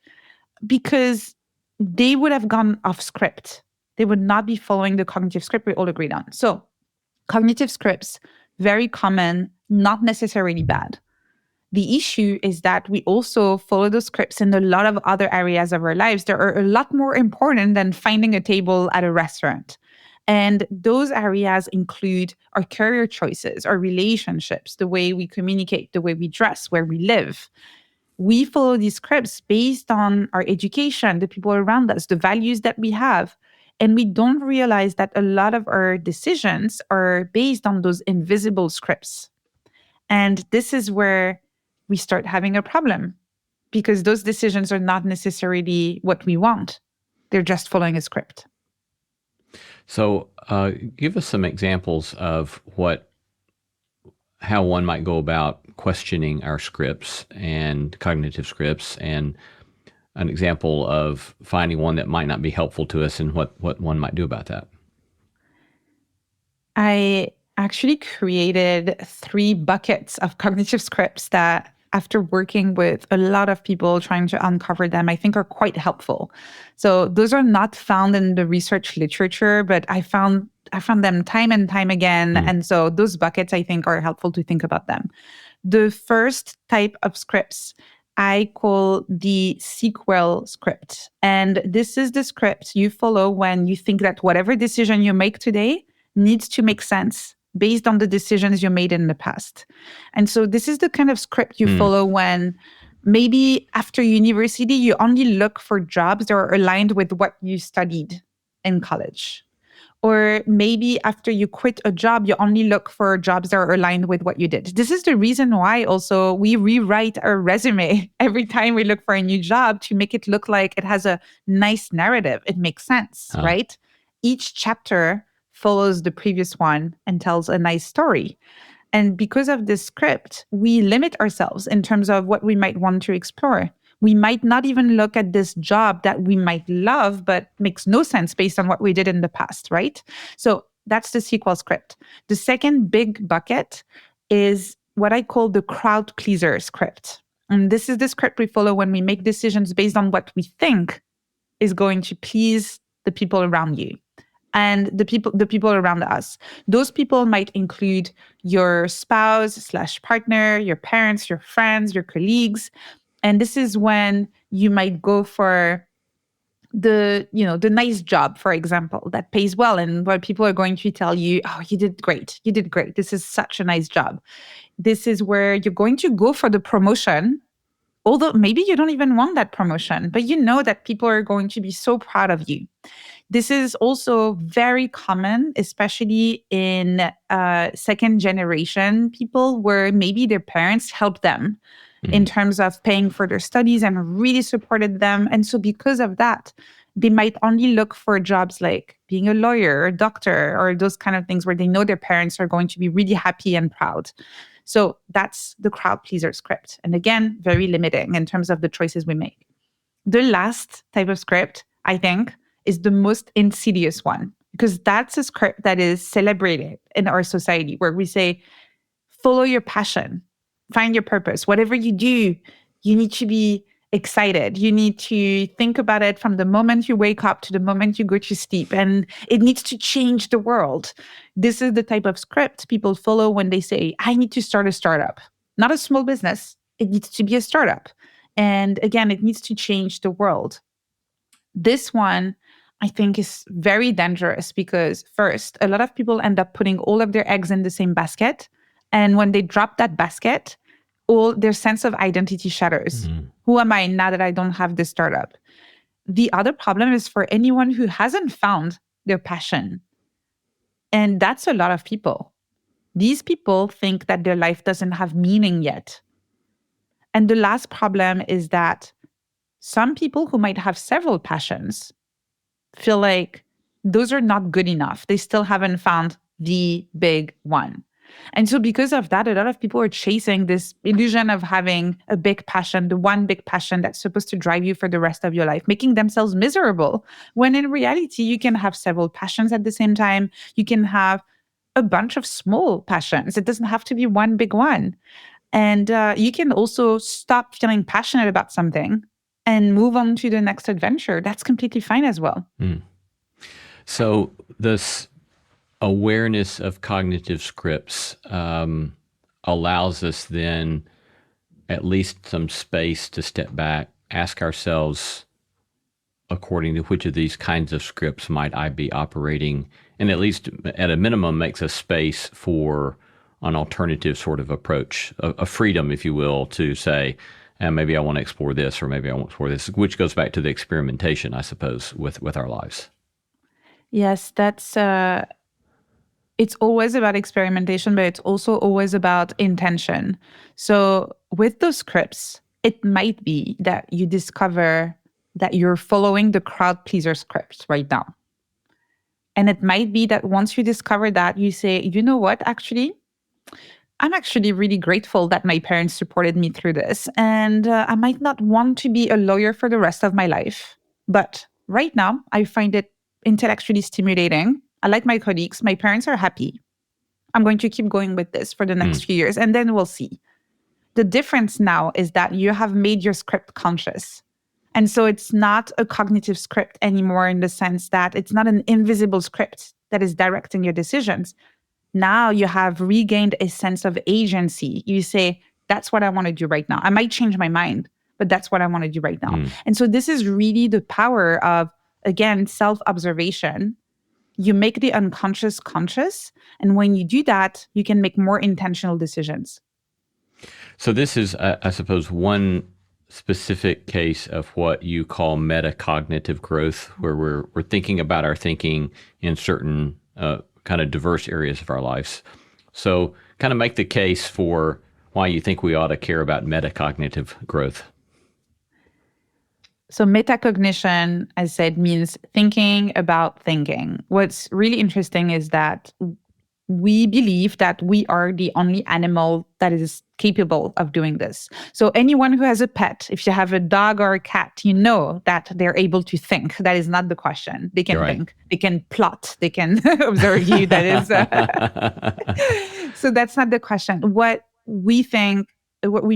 Because they would have gone off script. They would not be following the cognitive script we all agreed on. So cognitive scripts, very common, not necessarily bad. The issue is that we also follow those scripts in a lot of other areas of our lives that are a lot more important than finding a table at a restaurant. And those areas include our career choices, our relationships, the way we communicate, the way we dress, where we live. We follow these scripts based on our education, the people around us, the values that we have. And we don't realize that a lot of our decisions are based on those invisible scripts. And this is where we start having a problem, because those decisions are not necessarily what we want. They're just following a script. So give us some examples of how one might go about questioning our scripts and cognitive scripts, and an example of finding one that might not be helpful to us and what one might do about that. I actually created 3 buckets of cognitive scripts that after working with a lot of people trying to uncover them, I think are quite helpful. So those are not found in the research literature, but I found them time and time again. And so those buckets, I think, are helpful to think about them. The first type of scripts I call the sequel script. And this is the script you follow when you think that whatever decision you make today needs to make sense based on the decisions you made in the past. And so this is the kind of script you follow when maybe after university, you only look for jobs that are aligned with what you studied in college. Or maybe after you quit a job, you only look for jobs that are aligned with what you did. This is the reason why also we rewrite our resume every time we look for a new job to make it look like it has a nice narrative. It makes sense, right? Each chapter follows the previous one and tells a nice story. And because of this script, we limit ourselves in terms of what we might want to explore. We might not even look at this job that we might love, but makes no sense based on what we did in the past, right? So that's the sequel script. The second big bucket is what I call the crowd pleaser script. And this is the script we follow when we make decisions based on what we think is going to please the people around you and the people around us. Those people might include your spouse/partner, your parents, your friends, your colleagues. And this is when you might go for the nice job, for example, that pays well and where people are going to tell you, oh, you did great. You did great. This is such a nice job. This is where you're going to go for the promotion, although maybe you don't even want that promotion, but you know that people are going to be so proud of you. This is also very common, especially in second generation people where maybe their parents helped them in terms of paying for their studies and really supported them. And so because of that, they might only look for jobs like being a lawyer or a doctor or those kind of things where they know their parents are going to be really happy and proud. So that's the crowd pleaser script. And again, very limiting in terms of the choices we make. The last type of script, I think, is the most insidious one, because that's a script that is celebrated in our society where we say, follow your passion, find your purpose. Whatever you do, you need to be excited. You need to think about it from the moment you wake up to the moment you go to sleep, and it needs to change the world. This is the type of script people follow when they say, I need to start a startup. Not a small business. It needs to be a startup. And again, it needs to change the world. This one, I think, is very dangerous because first, a lot of people end up putting all of their eggs in the same basket. And when they drop that basket, all their sense of identity shatters. Who am I now that I don't have this startup? The other problem is for anyone who hasn't found their passion. And that's a lot of people. These people think that their life doesn't have meaning yet. And the last problem is that some people who might have several passions feel like those are not good enough. They still haven't found the big one. And so because of that, a lot of people are chasing this illusion of having a big passion, the one big passion that's supposed to drive you for the rest of your life, making themselves miserable, when in reality, you can have several passions at the same time. You can have a bunch of small passions. It doesn't have to be one big one. And you can also stop feeling passionate about something and move on to the next adventure. That's completely fine as well. So this awareness of cognitive scripts allows us then at least some space to step back, ask ourselves, according to which of these kinds of scripts might I be operating, and at least at a minimum makes a space for an alternative sort of approach, a freedom, if you will, to say, maybe I want to explore this, or maybe I want to explore this, which goes back to the experimentation, I suppose, with our lives. Yes, that's... It's always about experimentation, but it's also always about intention. So with those scripts, it might be that you discover that you're following the crowd pleaser scripts right now. And it might be that once you discover that, you say, you know what, actually, I'm actually really grateful that my parents supported me through this. And I might not want to be a lawyer for the rest of my life. But right now, I find it intellectually stimulating. I like my colleagues. My parents are happy. I'm going to keep going with this for the next few years, and then we'll see. The difference now is that you have made your script conscious. And so it's not a cognitive script anymore, in the sense that it's not an invisible script that is directing your decisions. Now you have regained a sense of agency. You say, that's what I want to do right now. I might change my mind, but that's what I want to do right now. And so this is really the power of, again, self-observation. You make the unconscious conscious. And when you do that, you can make more intentional decisions. So this is, I suppose, one specific case of what you call metacognitive growth, where we're thinking about our thinking in certain kind of diverse areas of our lives. So kind of make the case for why you think we ought to care about metacognitive growth. So metacognition, as I said, means thinking about thinking. What's really interesting is that we believe that we are the only animal that is capable of doing this. So anyone who has a pet, if you have a dog or a cat, you know that they're able to think. That is not the question. They can think, they can plot, they can observe you. That is, so that's not the question. What we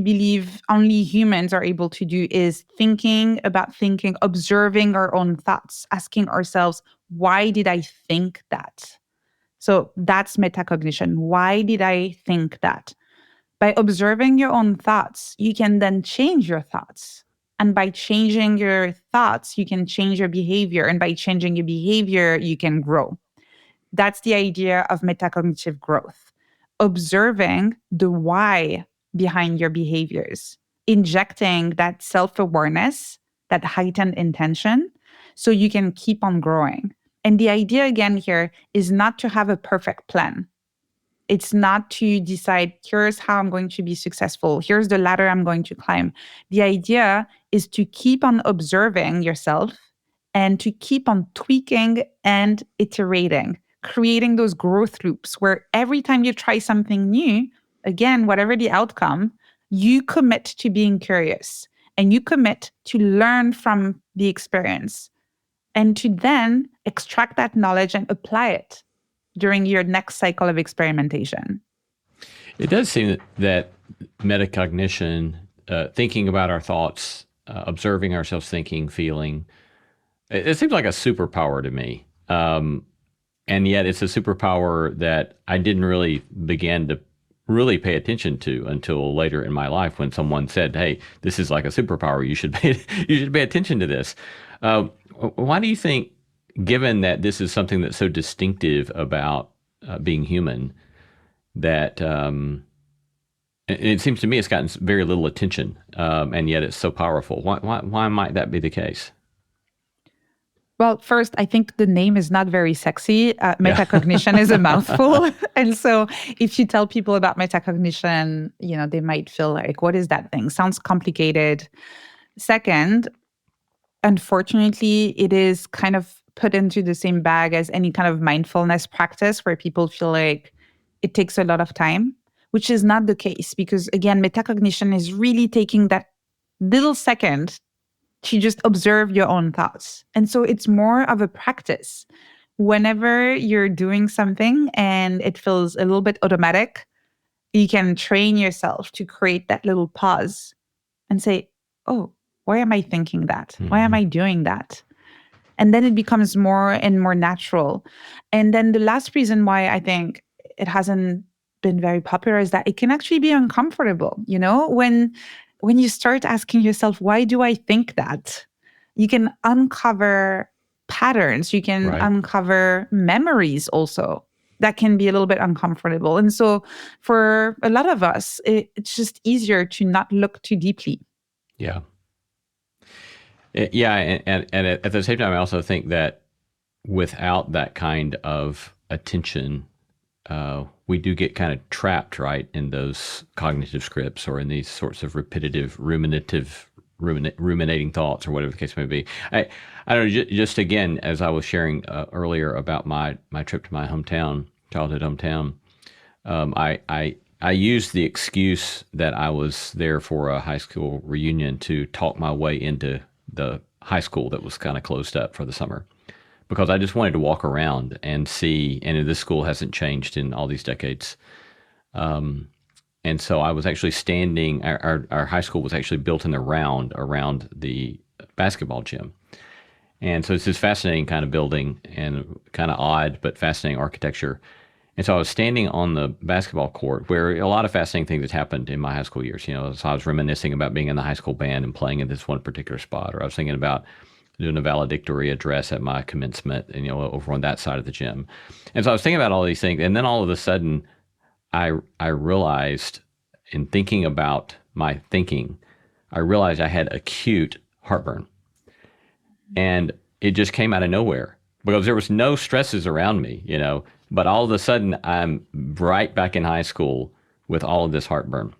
believe only humans are able to do is thinking about thinking, observing our own thoughts, asking ourselves, why did I think that? So that's metacognition. Why did I think that? By observing your own thoughts, you can then change your thoughts. And by changing your thoughts, you can change your behavior. And by changing your behavior, you can grow. That's the idea of metacognitive growth. Observing the why behind your behaviors, injecting that self-awareness, that heightened intention, so you can keep on growing. And the idea again here is not to have a perfect plan. It's not to decide, here's how I'm going to be successful. Here's the ladder I'm going to climb. The idea is to keep on observing yourself and to keep on tweaking and iterating, creating those growth loops where every time you try something new, again, whatever the outcome, you commit to being curious and you commit to learn from the experience and to then extract that knowledge and apply it during your next cycle of experimentation. It does seem that metacognition, thinking about our thoughts, observing ourselves thinking, feeling, it seems like a superpower to me. And yet it's a superpower that I didn't really begin to really pay attention to until later in my life when someone said, hey, this is like a superpower. You should pay attention to this. Why do you think, given that this is something that's so distinctive about being human, that it seems to me it's gotten very little attention, and yet it's so powerful? Why might that be the case? Well, first, I think the name is not very sexy. Metacognition is a mouthful. And so if you tell people about metacognition, they might feel like, what is that thing? Sounds complicated. Second, unfortunately, it is kind of put into the same bag as any kind of mindfulness practice where people feel like it takes a lot of time, which is not the case. Because again, metacognition is really taking that little second to just observe your own thoughts. And so it's more of a practice. Whenever you're doing something and it feels a little bit automatic, you can train yourself to create that little pause and say, oh, why am I thinking that? Why am I doing that? And then it becomes more and more natural. And then the last reason why I think it hasn't been very popular is that it can actually be uncomfortable. When you start asking yourself, why do I think that? You can uncover patterns. You can uncover memories also that can be a little bit uncomfortable. And so for a lot of us, it's just easier to not look too deeply. Yeah. Yeah, and at the same time, I also think that without that kind of attention, we do get kind of trapped, right, in those cognitive scripts or in these sorts of repetitive, ruminating thoughts or whatever the case may be. I don't know, just again, as I was sharing earlier about my trip to my childhood hometown, I used the excuse that I was there for a high school reunion to talk my way into the high school that was kind of closed up for the summer, because I just wanted to walk around and see, and this school hasn't changed in all these decades. And And so I was actually standing, our high school was actually built in the round around the basketball gym. And so it's this fascinating kind of building and kind of odd, but fascinating architecture. And so I was standing on the basketball court where a lot of fascinating things had happened in my high school years. So I was reminiscing about being in the high school band and playing in this one particular spot, or I was thinking about doing a valedictory address at my commencement, and, over on that side of the gym. And so I was thinking about all these things, and then all of a sudden, I realized, in thinking about my thinking, I realized I had acute heartburn, and it just came out of nowhere because there was no stresses around me, But all of a sudden, I'm right back in high school with all of this heartburn,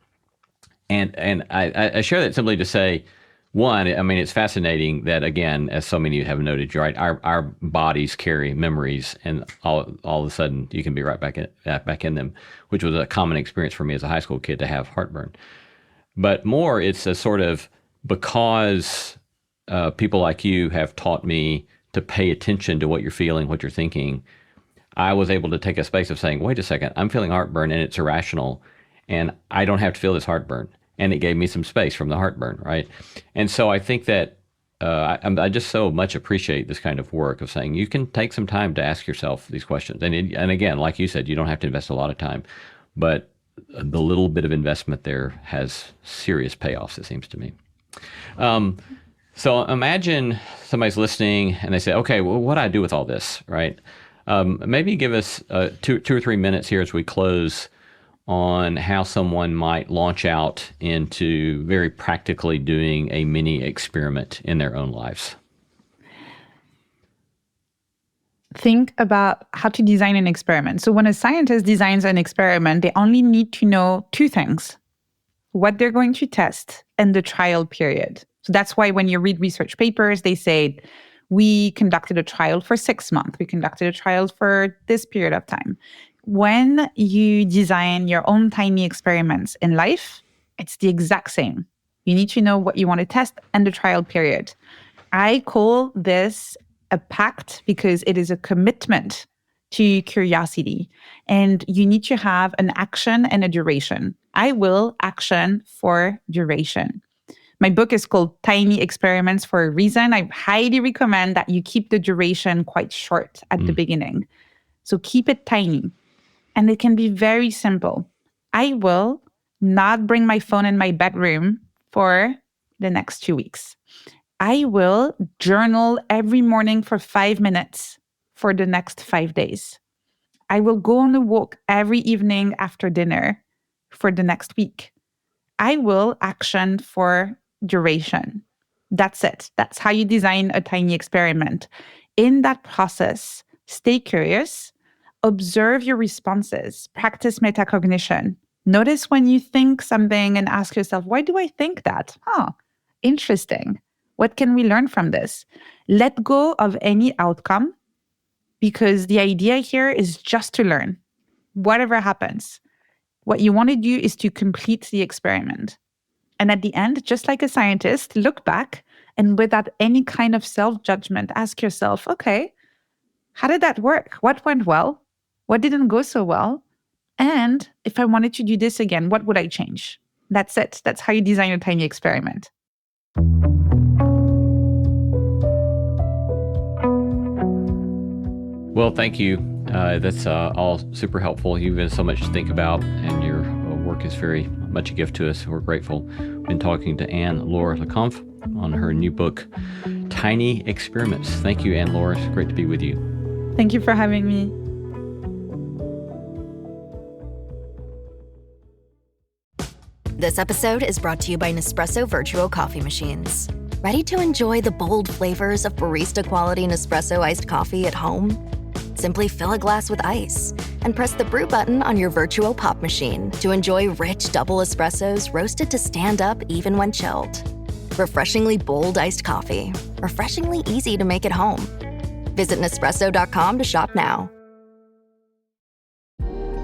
and I share that simply to say, one, I mean, it's fascinating that, again, as so many have noted, you're right, our bodies carry memories, and all of a sudden you can be right back in them, which was a common experience for me as a high school kid to have heartburn. But more, it's a sort of because people like you have taught me to pay attention to what you're feeling, what you're thinking, I was able to take a space of saying, wait a second, I'm feeling heartburn and it's irrational, and I don't have to feel this heartburn. And it gave me some space from the heartburn, right? And so I think that I just so much appreciate this kind of work of saying you can take some time to ask yourself these questions. And again, like you said, you don't have to invest a lot of time, but the little bit of investment there has serious payoffs, it seems to me. So imagine somebody's listening and they say, okay, well, what do I do with all this, right? Maybe give us 2 or 3 minutes here as we close on how someone might launch out into very practically doing a mini experiment in their own lives. Think about how to design an experiment. So when a scientist designs an experiment, they only need to know 2 things: what they're going to test and the trial period. So that's why when you read research papers, they say, we conducted a trial for 6 months. We conducted a trial for this period of time. When you design your own tiny experiments in life, it's the exact same. You need to know what you want to test and the trial period. I call this a pact because it is a commitment to curiosity. And you need to have an action and a duration. I will action for duration. My book is called Tiny Experiments for a reason. I highly recommend that you keep the duration quite short at the beginning. So keep it tiny. And it can be very simple. I will not bring my phone in my bedroom for the next 2 weeks. I will journal every morning for 5 minutes for the next 5 days. I will go on a walk every evening after dinner for the next week. I will action for duration. That's it. That's how you design a tiny experiment. In that process, stay curious. Observe your responses. Practice metacognition. Notice when you think something and ask yourself, why do I think that? Interesting. What can we learn from this? Let go of any outcome, because the idea here is just to learn. Whatever happens, what you want to do is to complete the experiment. And at the end, just like a scientist, look back and without any kind of self-judgment, ask yourself, okay, how did that work? What went well? What didn't go so well? And if I wanted to do this again, what would I change? That's it. That's how you design a tiny experiment. Well, thank you. That's all super helpful. You've given so much to think about, and your work is very much a gift to us. We're grateful. We've been talking to Anne-Laure Le Cunff on her new book, Tiny Experiments. Thank you, Anne-Laure. It's great to be with you. Thank you for having me. This episode is brought to you by Nespresso Virtual Coffee Machines. Ready to enjoy the bold flavors of barista-quality Nespresso iced coffee at home? Simply fill a glass with ice and press the brew button on your virtual pop machine to enjoy rich double espressos roasted to stand up even when chilled. Refreshingly bold iced coffee. Refreshingly easy to make at home. Visit Nespresso.com to shop now.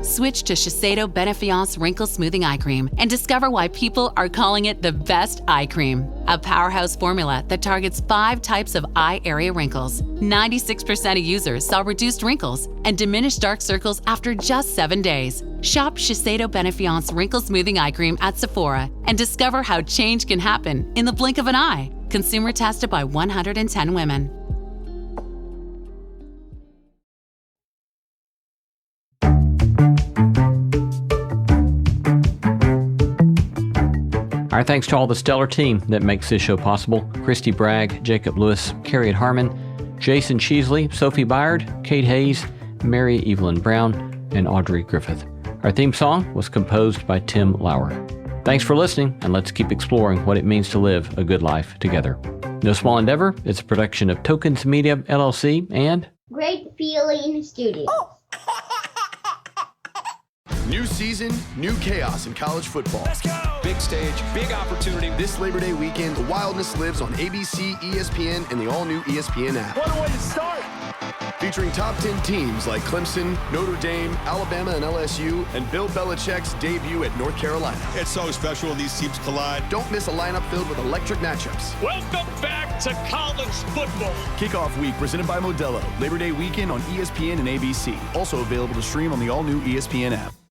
Switch to Shiseido Benefiance Wrinkle Smoothing Eye Cream and discover why people are calling it the best eye cream. A powerhouse formula that targets 5 types of eye area wrinkles. 96% of users saw reduced wrinkles and diminished dark circles after just 7 days. Shop Shiseido Benefiance Wrinkle Smoothing Eye Cream at Sephora and discover how change can happen in the blink of an eye. Consumer tested by 110 women. Our thanks to all the stellar team that makes this show possible. Christy Bragg, Jacob Lewis, Carrie Harmon, Jason Cheesley, Sophie Byard, Kate Hayes, Mary Evelyn Brown, and Audrey Griffith. Our theme song was composed by Tim Lauer. Thanks for listening, and let's keep exploring what it means to live a good life together. No Small Endeavor is a production of Tokens Media, LLC, and Great Feeling Studios. New season, new chaos in college football. Let's go! Big stage, big opportunity. This Labor Day weekend, the wildness lives on ABC, ESPN, and the all-new ESPN app. What a way to start! Featuring top 10 teams like Clemson, Notre Dame, Alabama, and LSU, and Bill Belichick's debut at North Carolina. It's so special when these teams collide. Don't miss a lineup filled with electric matchups. Welcome back to college football. Kickoff week presented by Modelo. Labor Day weekend on ESPN and ABC. Also available to stream on the all-new ESPN app.